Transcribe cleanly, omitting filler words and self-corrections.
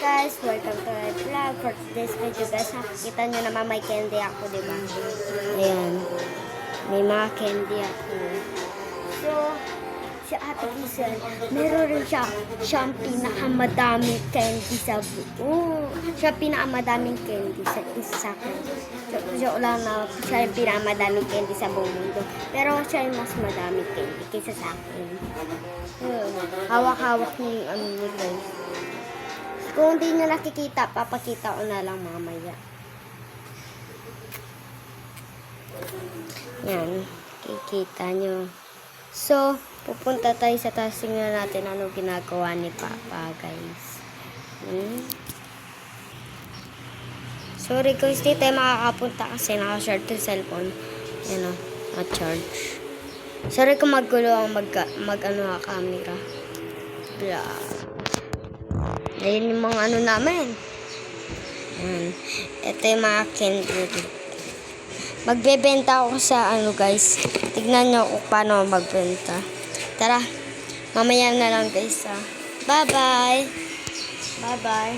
guys, welcome to my vlog. For this video guys, nakikita nyo naman may candy ako, diba? Ayan. May mga candy ako. So, si Ate Hazel, meron rin siyang pinakamadaming candy sa buo. Siya pinakamadaming candy sa akin. So, wala na, siya yung pinakamadaming candy sa buong mundo. Pero siya yung mas madaming candy kaysa sa akin. Hawak-hawak niya yung ano niya guys. Kung hindi nyo nakikita, papakita ko na lang mamaya. Yan. Kikita nyo. So, pupunta tayo sa taas. Tingnan natin ano ginagawa ni Papa, guys. Sorry guys, di tayo makakapunta kasi naka-short yung cellphone. Yan o, na-charge. Sorry kung magulo ang mag-ano camera. Blah. Ayun yung mga ano namin. Ito yung mga candy. Magbebenta ako sa ano guys. Tignan nyo kung paano magbenta. Tara. Mamaya na lang guys. Bye bye. Bye bye.